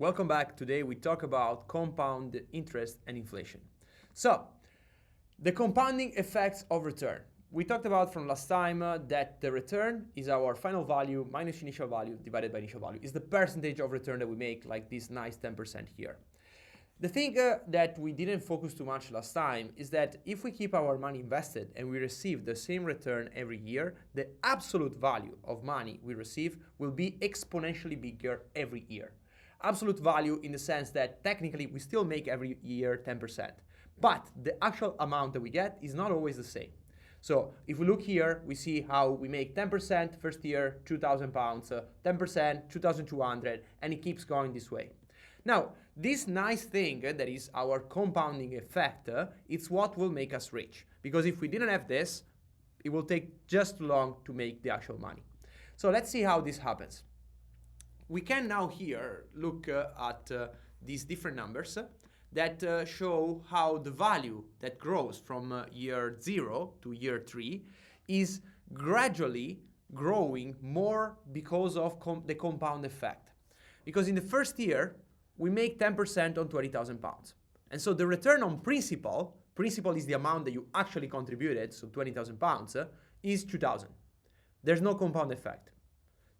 Welcome back. Today we talk about compound interest and inflation. So, the compounding effects of return. We talked about from last time that the return is our final value minus initial value divided by initial value. Is the percentage of return that we make, like this nice 10% here. The thing that we didn't focus too much last time is that if we keep our money invested and we receive the same return every year, the absolute value of money we receive will be exponentially bigger every year. Absolute value in the sense that technically we still make every year 10%, but the actual amount that we get is not always the same. So if we look here, we see how we make 10% first year, £2,000, 10%, 2,200, and it keeps going this way. Now, this nice thing that is our compounding effect, it's what will make us rich. Because if we didn't have this, it will take just too long to make the actual money. So let's see how this happens. We can now here look at these different numbers that show how the value that grows from year 0 to year 3 is gradually growing more because of the compound effect. Because in the first year, we make 10% on £20,000. And so the return on principal is the amount that you actually contributed, so £20,000, is 2,000. There's no compound effect.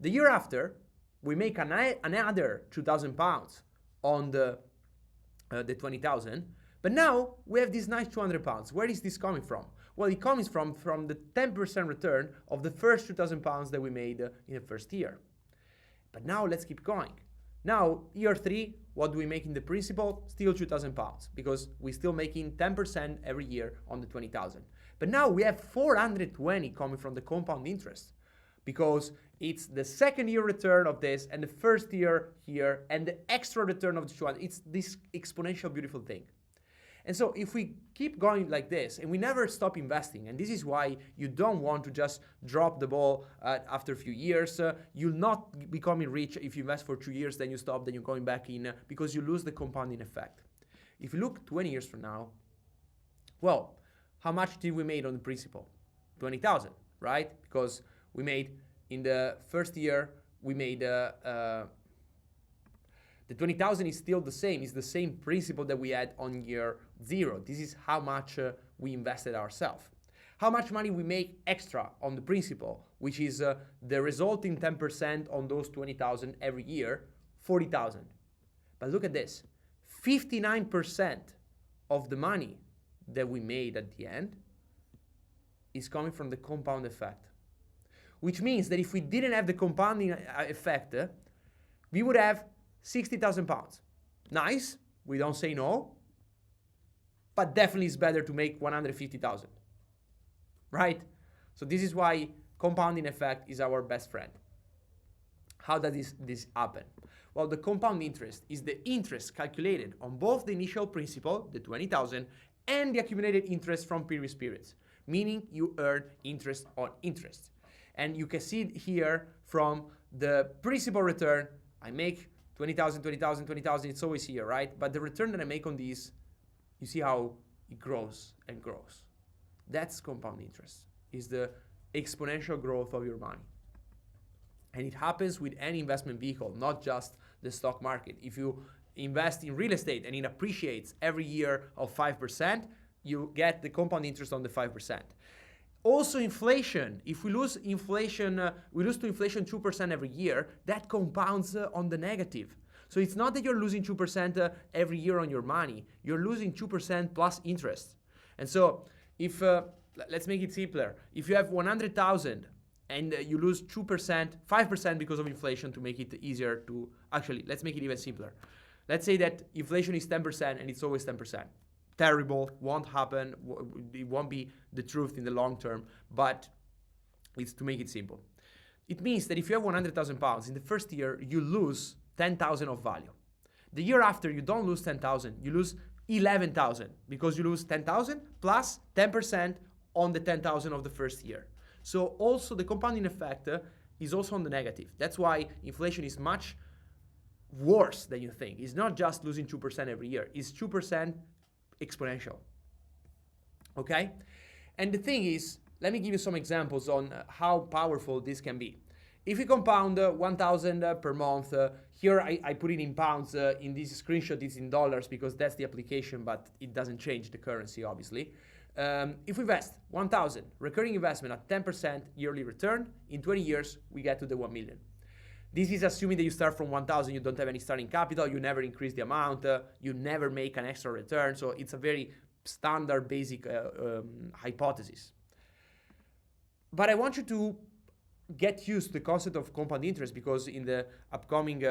The year after, we make another £2,000 on the 20,000, but now we have this nice £200. Where is this coming from? Well, it comes from the 10% return of the first £2,000 that we made in the first year. But now let's keep going. Now, year 3, what do we make in the principal? Still £2,000, because we're still making 10% every year on the 20,000. But now we have 420 coming from the compound interest, because it's the second year return of this and the first year here and the extra return of the 200. It's this exponential beautiful thing. And so if we keep going like this and we never stop investing, and this is why you don't want to just drop the ball after a few years, you'll not becoming rich if you invest for 2 years, then you stop, then you're going back in, because you lose the compounding effect. If you look 20 years from now, well, how much did we made on the principal? 20,000, right? Because we made in the first year, we made the 20,000 is still the same. It's the same principle that we had on year 0. This is how much we invested ourselves. How much money we make extra on the principal, which is the resulting 10% on those 20,000 every year, 40,000. But look at this, 59% of the money that we made at the end is coming from the compound effect. Which means that if we didn't have the compounding effect, we would have £60,000. Nice, we don't say no, but definitely it's better to make 150,000, right? So this is why compounding effect is our best friend. How does this happen? Well, the compound interest is the interest calculated on both the initial principal, the 20,000, and the accumulated interest from previous periods, meaning you earn interest on interest. And you can see it here from the principal return. I make 20,000, 20,000, 20,000, it's always here, right? But the return that I make on these, you see how it grows and grows. That's compound interest, is the exponential growth of your money. And it happens with any investment vehicle, not just the stock market. If you invest in real estate and it appreciates every year of 5%, you get the compound interest on the 5%. Also inflation, if we lose inflation, we lose to inflation 2% every year, that compounds on the negative. So it's not that you're losing 2% every year on your money, you're losing 2% plus interest. And so if, let's make it simpler, if you have 100,000 and you lose 2%, 5% because of inflation to make it easier to, actually, let's make it even simpler. Let's say that inflation is 10% and it's always 10%. Terrible, won't happen, it won't be the truth in the long term, but it's to make it simple. It means that if you have £100,000, in the first year, you lose 10,000 of value. The year after, you don't lose 10,000, you lose 11,000, because you lose 10,000 plus 10% on the 10,000 of the first year. So also the compounding effect is also on the negative. That's why inflation is much worse than you think. It's not just losing 2% every year, it's 2% exponential. Okay? And the thing is, let me give you some examples on how powerful this can be. If we compound 1,000 per month, here I put it in pounds, in this screenshot it's in dollars because that's the application, but it doesn't change the currency, obviously. If we invest 1,000 recurring investment at 10% yearly return, in 20 years, we get to the 1 million. This is assuming that you start from 1,000, you don't have any starting capital, you never increase the amount, you never make an extra return. So it's a very standard, basic hypothesis. But I want you to get used to the concept of compound interest, because in the upcoming,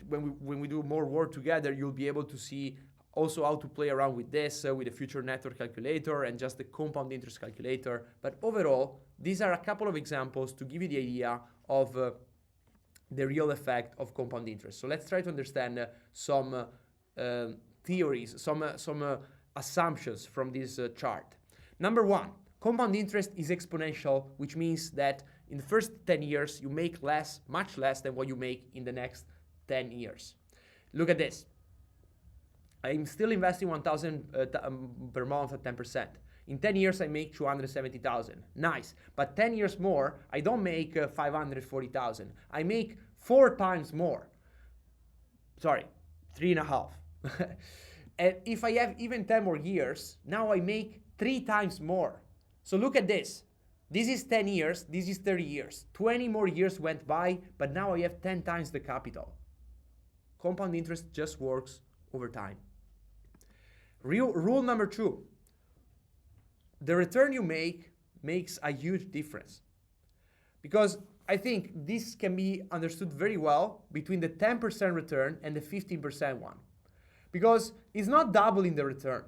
when we do more work together, you'll be able to see also how to play around with this, with the future network calculator and just the compound interest calculator. But overall, these are a couple of examples to give you the idea of the real effect of compound interest. So let's try to understand some theories, some assumptions from this chart. Number one, compound interest is exponential, which means that in the first 10 years, you make less, much less than what you make in the next 10 years. Look at this. I'm still investing 1,000 per month at 10%. In 10 years, I make 270,000. Nice. But 10 years more, I don't make 540,000. I make 4 times more. Sorry, 3.5. And if I have even 10 more years, now I make 3 times more. So look at this. This is 10 years, this is 30 years. 20 more years went by, but now I have 10 times the capital. Compound interest just works over time. Rule number 2. The return you make makes a huge difference. Because I think this can be understood very well between the 10% return and the 15% one. Because it's not doubling the return.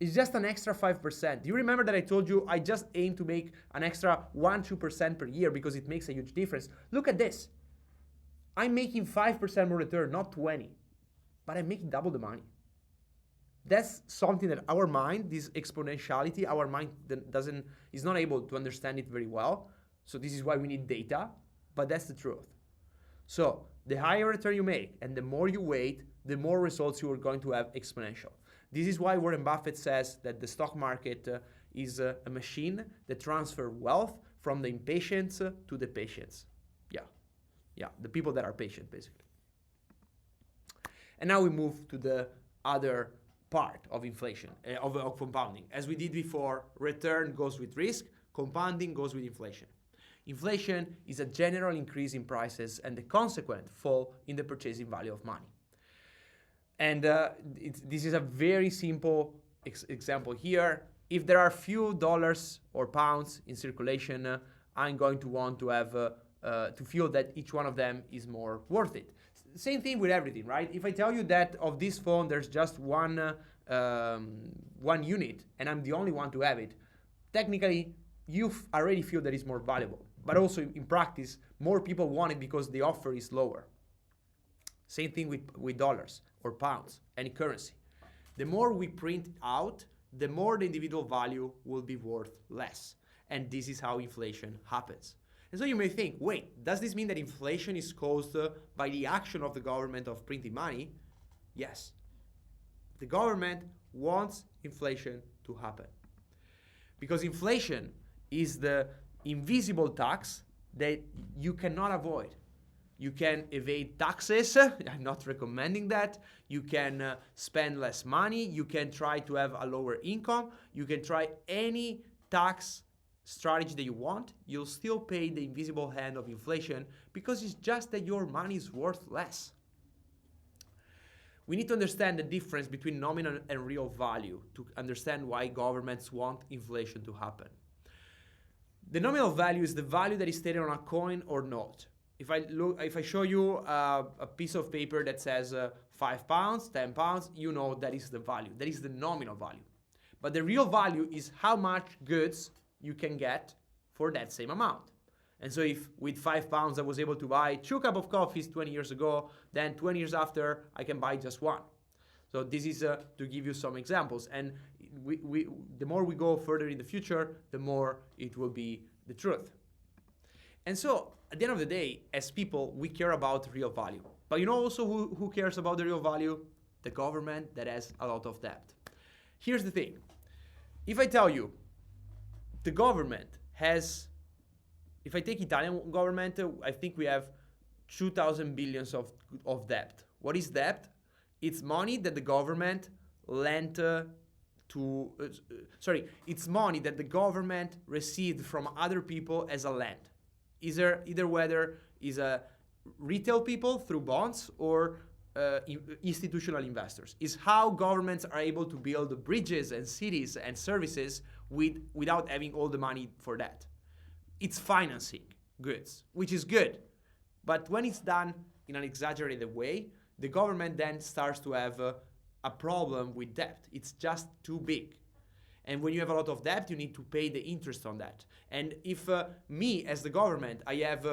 It's just an extra 5%. Do you remember that I told you I just aim to make an extra 1-2% per year because it makes a huge difference? Look at this. I'm making 5% more return, not 20. But I'm making double the money. That's something that our mind, this exponentiality, our mind is not able to understand it very well. So this is why we need data, but that's the truth. So the higher return you make and the more you wait, the more results you are going to have exponential. This is why Warren Buffett says that the stock market is a machine that transfers wealth from the impatients to the patients. Yeah, the people that are patient, basically. And now we move to the other part of inflation, of compounding. As we did before, return goes with risk, compounding goes with inflation. Inflation is a general increase in prices and the consequent fall in the purchasing value of money. And this is a very simple example here. If there are few dollars or pounds in circulation, I'm going to want to have to feel that each one of them is more worth it. Same thing with everything, right? If I tell you that of this phone there's just one unit and I'm the only one to have it, technically you already feel that it's more valuable. But also in practice, more people want it because the offer is lower. Same thing with dollars or pounds, any currency. The more we print out, the more the individual value will be worth less. And this is how inflation happens. And so you may think, wait, does this mean that inflation is caused by the action of the government of printing money? Yes. The government wants inflation to happen. Because inflation is the invisible tax that you cannot avoid. You can evade taxes. I'm not recommending that. You can spend less money. You can try to have a lower income. You can try any tax strategy that you want. You'll still pay the invisible hand of inflation because it's just that your money is worth less. We need to understand the difference between nominal and real value to understand why governments want inflation to happen. The nominal value is the value that is stated on a coin or note. If I show you a piece of paper that says 5 pounds, 10 pounds, you know that is the value. That is the nominal value. But the real value is how much goods you can get for that same amount. And so if with 5 pounds I was able to buy 2 cups of coffees 20 years ago, then 20 years after I can buy just 1. So this is to give you some examples. And the more we go further in the future, the more it will be the truth. And so at the end of the day, as people, we care about real value. But you know also who cares about the real value? The government that has a lot of debt. Here's the thing. If I tell you the government has if I take Italian government, I think we have 2,000 billions of debt. What is debt? It's money that the government lent it's money that the government received from other people as a lend. Either whether is a retail people through bonds or institutional investors. Is how governments are able to build bridges and cities and services without having all the money for that. It's financing goods, which is good. But when it's done in an exaggerated way, the government then starts to have a problem with debt. It's just too big. And when you have a lot of debt, you need to pay the interest on that. And if me, as the government, I have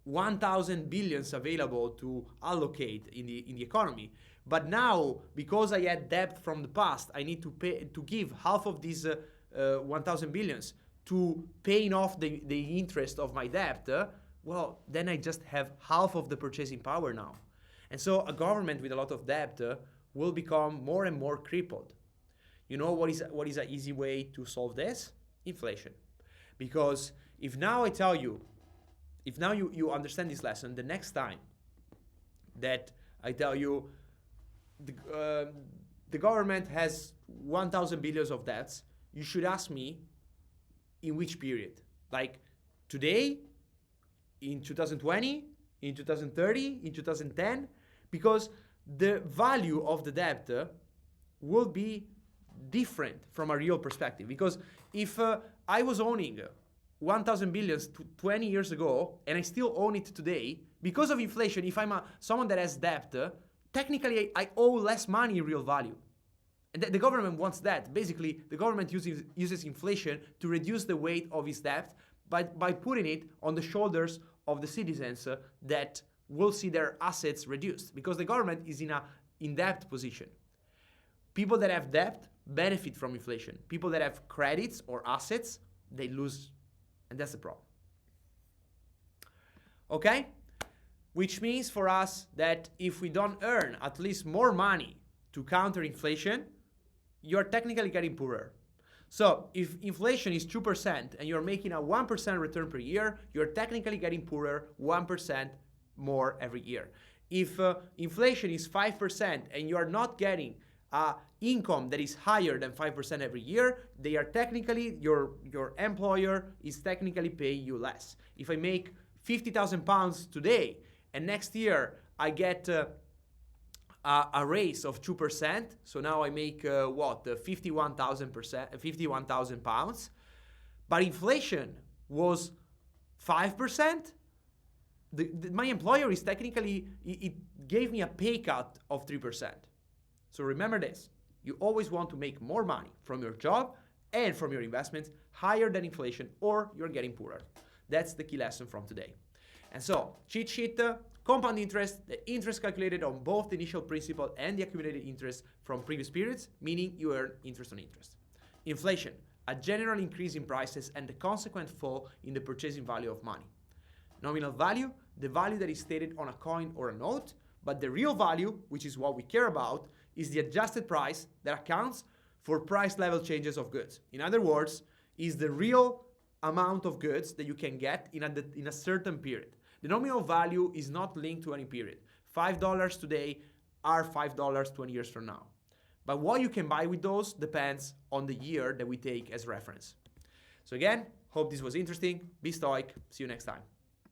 1,000 billions available to allocate in the economy, but now, because I had debt from the past, I need to give half of these 1,000 billions to paying off the interest of my debt, well, then I just have half of the purchasing power now. And so a government with a lot of debt will become more and more crippled. You know what is an easy way to solve this? Inflation. Because if now you understand this lesson, the next time that I tell you the government has 1,000 billions of debts, you should ask me in which period. Like today, in 2020, in 2030, in 2010, because the value of the debt will be different from a real perspective. Because if I was owning 1,000 billions 20 years ago and I still own it today, because of inflation, if I'm someone that has debt, technically I owe less money in real value. And the government wants that. Basically, the government uses inflation to reduce the weight of its debt by putting it on the shoulders of the citizens that will see their assets reduced, because the government is in a in-debt position. People that have debt benefit from inflation. People that have credits or assets, they lose, and that's the problem. Okay? Which means for us that if we don't earn at least more money to counter inflation, you're technically getting poorer. So if inflation is 2% and you're making a 1% return per year, you're technically getting poorer 1% more every year. If inflation is 5% and you're not getting income that is higher than 5% every year, they are technically, your employer is technically paying you less. If I make 50,000 pounds today and next year I get a raise of 2%, so now I make 51,000 pounds, but inflation was 5%, my employer is technically, it gave me a pay cut of 3%. So remember this, you always want to make more money from your job and from your investments higher than inflation, or you're getting poorer. That's the key lesson from today. And so, cheat sheet, compound interest, the interest calculated on both the initial principal and the accumulated interest from previous periods, meaning you earn interest on interest. Inflation, a general increase in prices and the consequent fall in the purchasing value of money. Nominal value, the value that is stated on a coin or a note, but the real value, which is what we care about, is the adjusted price that accounts for price level changes of goods. In other words, is the real amount of goods that you can get in a certain period. The nominal value is not linked to any period. $5 today are $5 20 years from now. But what you can buy with those depends on the year that we take as reference. So again, hope this was interesting. Be stoic. See you next time.